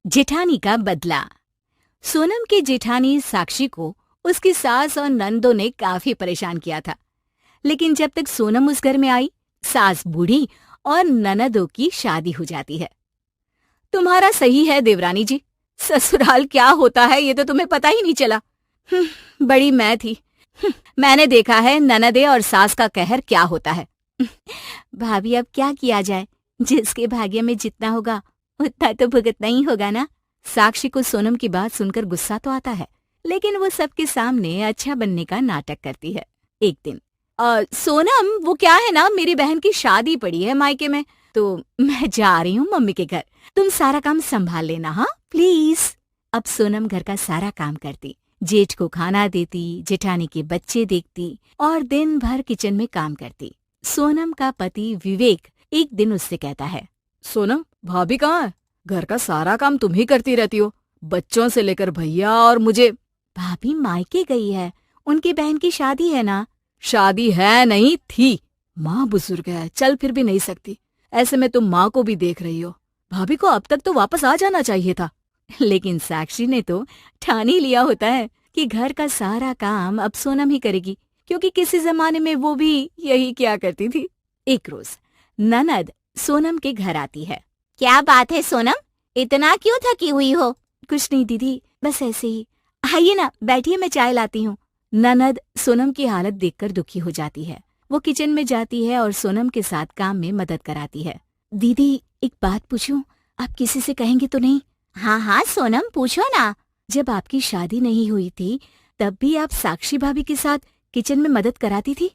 जेठानी का बदला। सोनम की जेठानी साक्षी को उसकी सास और नंदों ने काफी परेशान किया था, लेकिन जब तक सोनम उस घर में आई, सास बूढ़ी और ननदों की शादी हो जाती है। तुम्हारा सही है देवरानी जी, ससुराल क्या होता है ये तो तुम्हें पता ही नहीं चला। बड़ी मैं थी, मैंने देखा है ननदे और सास का कहर क्या होता है। भाभी अब क्या किया जाए, जिसके भाग्य में जितना होगा उतना तो भुगतना ही होगा ना। साक्षी को सोनम की बात सुनकर गुस्सा तो आता है, लेकिन वो सबके सामने अच्छा बनने का नाटक करती है। एक दिन सोनम, वो क्या है ना, मेरी बहन की शादी पड़ी है मायके में, तो मैं जा रही हूँ मम्मी के घर, तुम सारा काम संभाल लेना, हाँ प्लीज। अब सोनम घर का सारा काम करती, जेठ को खाना देती, जेठानी के बच्चे देखती और दिन भर किचन में काम करती। सोनम का पति विवेक एक दिन उससे कहता है, सोनम भाभी कहाँ है? घर का सारा काम तुम ही करती रहती हो, बच्चों से लेकर भैया और मुझे। भाभी मायके गई है, उनकी बहन की शादी है ना। शादी है नहीं थी, माँ बुजुर्ग है, चल फिर भी नहीं सकती, ऐसे में तुम माँ को भी देख रही हो, भाभी को अब तक तो वापस आ जाना चाहिए था। लेकिन साक्षी ने तो ठान ही लिया होता है कि घर का सारा काम अब सोनम ही करेगी, क्योंकि किसी जमाने में वो भी यही क्या करती थी। एक रोज ननद सोनम के घर आती है। क्या बात है सोनम, इतना क्यों थकी हुई हो? कुछ नहीं दीदी, बस ऐसे ही। आइए ना बैठिए, मैं चाय लाती हूँ। ननद सोनम की हालत देखकर दुखी हो जाती है। वो किचन में जाती है और सोनम के साथ काम में मदद कराती है। दीदी एक बात पूछूं, आप किसी से कहेंगे तो नहीं? हाँ हाँ सोनम, पूछो ना। जब आपकी शादी नहीं हुई थी तब भी आप साक्षी भाभी के साथ किचन में मदद कराती थी?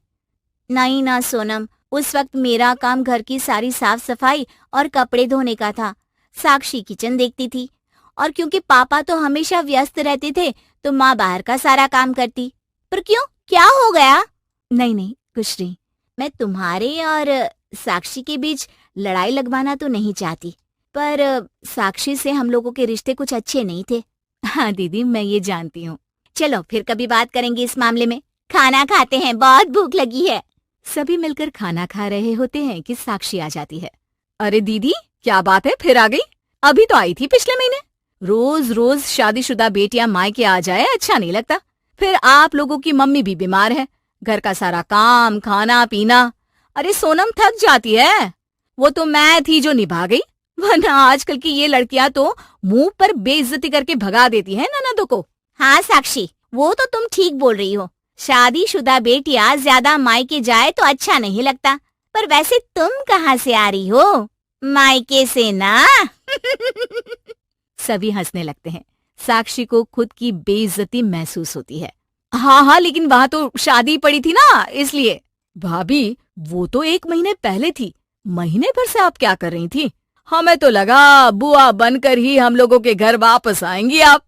नहीं ना सोनम, उस वक्त मेरा काम घर की सारी साफ सफाई और कपड़े धोने का था। साक्षी किचन देखती थी, और क्योंकि पापा तो हमेशा व्यस्त रहते थे तो माँ बाहर का सारा काम करती। पर क्यों, क्या हो गया? नहीं नहीं, कुछ नहीं। मैं तुम्हारे और साक्षी के बीच लड़ाई लगवाना तो नहीं चाहती, पर साक्षी से हम लोगों के रिश्ते कुछ अच्छे नहीं थे। हाँ दीदी, मैं ये जानती हूँ। चलो फिर कभी बात करेंगे इस मामले में। खाना खाते हैं, बहुत भूख लगी है। सभी मिलकर खाना खा रहे होते हैं कि साक्षी आ जाती है। अरे दीदी क्या बात है, फिर आ गई? अभी तो आई थी पिछले महीने। रोज रोज शादीशुदा बेटियां मायके आ जाए अच्छा नहीं लगता। फिर आप लोगों की मम्मी भी बीमार है, घर का सारा काम, खाना पीना। अरे सोनम थक जाती है, वो तो मैं थी जो निभा गई, वरना आजकल की ये लड़कियां तो मुंह पर बेइज्जती करके भगा देती हैं ननदों को। हाँ साक्षी, वो तो तुम ठीक बोल रही हो, शादीशुदा बेटियां ज्यादा मायके जाए तो अच्छा नहीं लगता। पर वैसे तुम कहाँ से आ रही हो? मायके से ना। सभी हंसने लगते हैं। साक्षी को खुद की बेइज्जती महसूस होती है। हाँ हाँ, लेकिन वहाँ तो शादी पड़ी थी ना, इसलिए। भाभी वो तो 1 महीने पहले थी, महीने भर से आप क्या कर रही थी? हमें तो लगा बुआ बनकर ही हम लोगों के घर वापस आएंगी आप।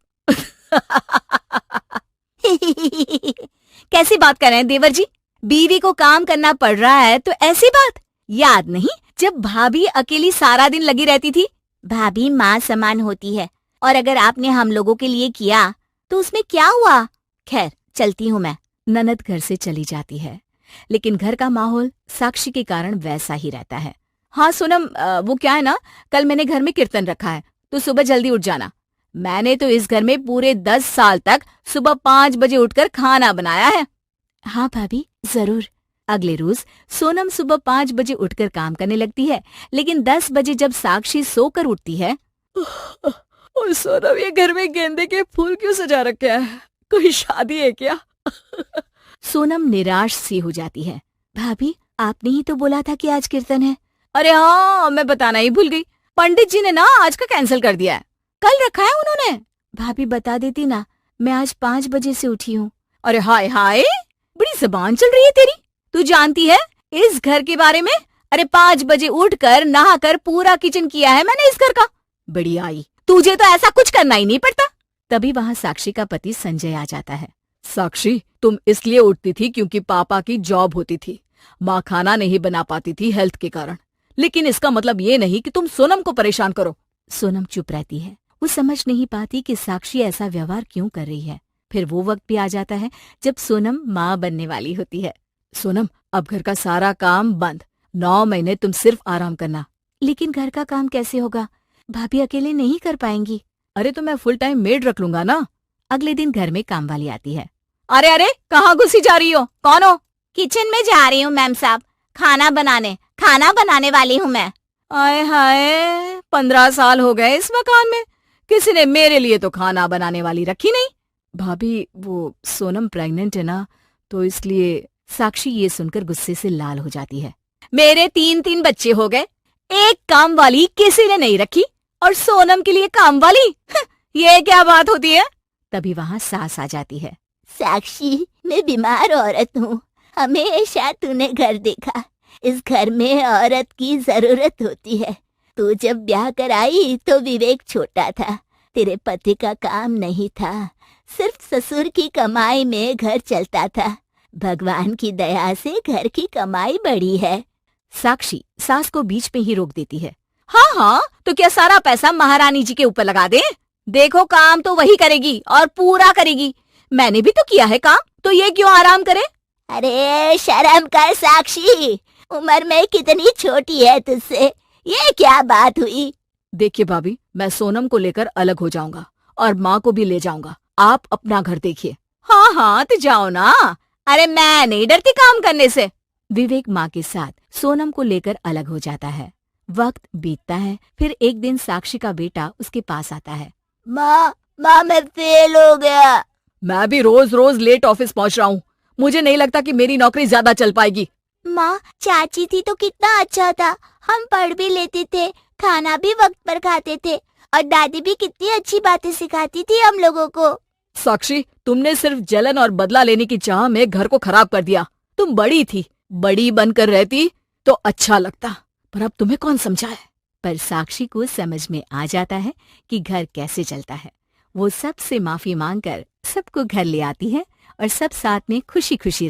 कैसी बात कर रहे हैं देवर जी? बीवी को काम करना पड़ रहा है तो ऐसी बात याद नहीं जब भाभी अकेली सारा दिन लगी रहती थी? भाभी माँ समान होती है, और अगर आपने हम लोगों के लिए किया तो उसमें क्या हुआ? खैर चलती हूँ मैं। ननद घर से चली जाती है, लेकिन घर का माहौल साक्षी के कारण वैसा ही रहता है। हाँ सोनम, वो क्या है ना, कल मैंने घर में कीर्तन रखा है तो सुबह जल्दी उठ जाना। मैंने तो इस घर में पूरे 10 साल तक सुबह 5 बजे उठकर खाना बनाया है। हाँ भाभी जरूर। अगले रोज सोनम सुबह 5 बजे उठकर काम करने लगती है, लेकिन 10 बजे जब साक्षी सोकर उठती है, और सोनम ये घर में गेंदे के फूल क्यों सजा रखे हैं, कोई शादी है क्या? सोनम निराश सी हो जाती है। भाभी आपने ही तो बोला था कि आज कीर्तन है। अरे हाँ, मैं बताना ही भूल गई, पंडित जी ने ना आज का कैंसिल कर दिया है, कल रखा है उन्होंने। भाभी बता देती ना, मैं आज 5 बजे से उठी हूँ। अरे हाय हाय, बड़ी जबान चल रही है तेरी, तू जानती है इस घर के बारे में? अरे 5 बजे उठकर नहाकर पूरा किचन किया है मैंने इस घर का। बड़ी आई, तुझे तो ऐसा कुछ करना ही नहीं पड़ता। तभी वहाँ साक्षी का पति संजय आ जाता है। साक्षी तुम इसलिए उठती थी क्योंकि पापा की जॉब होती थी, माँ खाना नहीं बना पाती थी हेल्थ के कारण, लेकिन इसका मतलब ये नहीं कि तुम सोनम को परेशान करो। सोनम चुप रहती है, वो समझ नहीं पाती कि साक्षी ऐसा व्यवहार क्यों कर रही है। फिर वो वक्त भी आ जाता है जब सोनम माँ बनने वाली होती है। सोनम अब घर का सारा काम बंद, 9 महीने तुम सिर्फ आराम करना। लेकिन घर का काम कैसे होगा? भाभी अकेले नहीं कर पाएंगी। अरे तो मैं फुल टाइम मेड रख लूंगा ना। अगले दिन घर में काम वाली आती है। अरे अरे कहाँ घुसी जा रही हो, कौन हो? किचन में जा रही हूँ मैम साहब, खाना बनाने वाली हूँ मैं। आए हाय, 15 साल हो गए इस मकान में, किसी ने मेरे लिए तो खाना बनाने वाली रखी नहीं। भाभी वो सोनम प्रेग्नेंट है ना, तो इसलिए। साक्षी ये सुनकर गुस्से से लाल हो जाती है। मेरे 3 बच्चे हो गए, एक काम वाली किसी ने नहीं रखी, और सोनम के लिए काम वाली? ये क्या बात होती है? तभी वहाँ सास आ जाती है। साक्षी, मैं बीमार औरत हूँ, हमेशा तूने घर देखा, इस घर में औरत की जरूरत होती है। तू जब ब्याह कर आई तो विवेक छोटा था, तेरे पति का काम नहीं था, सिर्फ ससुर की कमाई में घर चलता था। भगवान की दया से घर की कमाई बढ़ी है। साक्षी सास को बीच में ही रोक देती है। हाँ हाँ, तो क्या सारा पैसा महारानी जी के ऊपर लगा दें? देखो काम तो वही करेगी और पूरा करेगी, मैंने भी तो किया है काम, तो ये क्यों आराम करे? अरे शर्म कर साक्षी, उम्र में कितनी छोटी है तुझसे, ये क्या बात हुई? देखिए भाभी, मैं सोनम को लेकर अलग हो जाऊंगा और माँ को भी ले जाऊंगा, आप अपना घर देखिए। हाँ हाँ तो जाओ ना, अरे मैं नहीं डरती काम करने से। विवेक माँ के साथ सोनम को लेकर अलग हो जाता है। वक्त बीतता है, फिर एक दिन साक्षी का बेटा उसके पास आता है। माँ मैं फेल हो गया। मैं भी रोज रोज लेट ऑफिस पहुँच रहा हूँ, मुझे नहीं लगता कि मेरी नौकरी ज्यादा चल पाएगी। माँ चाची थी तो कितना अच्छा था, हम पढ़ भी लेते थे, खाना भी वक्त पर खाते थे, और दादी भी कितनी अच्छी बातें सिखाती थी हम लोगों को। साक्षी, तुमने सिर्फ जलन और बदला लेने की चाह में घर को खराब कर दिया। तुम बड़ी थी, बड़ी बनकर रहती तो अच्छा लगता, पर अब तुम्हें कौन समझाए? पर साक्षी को समझ में आ जाता है कि घर कैसे चलता है। वो सबसे माफी मांगकर सबको घर ले आती है और सब साथ में खुशी खुशी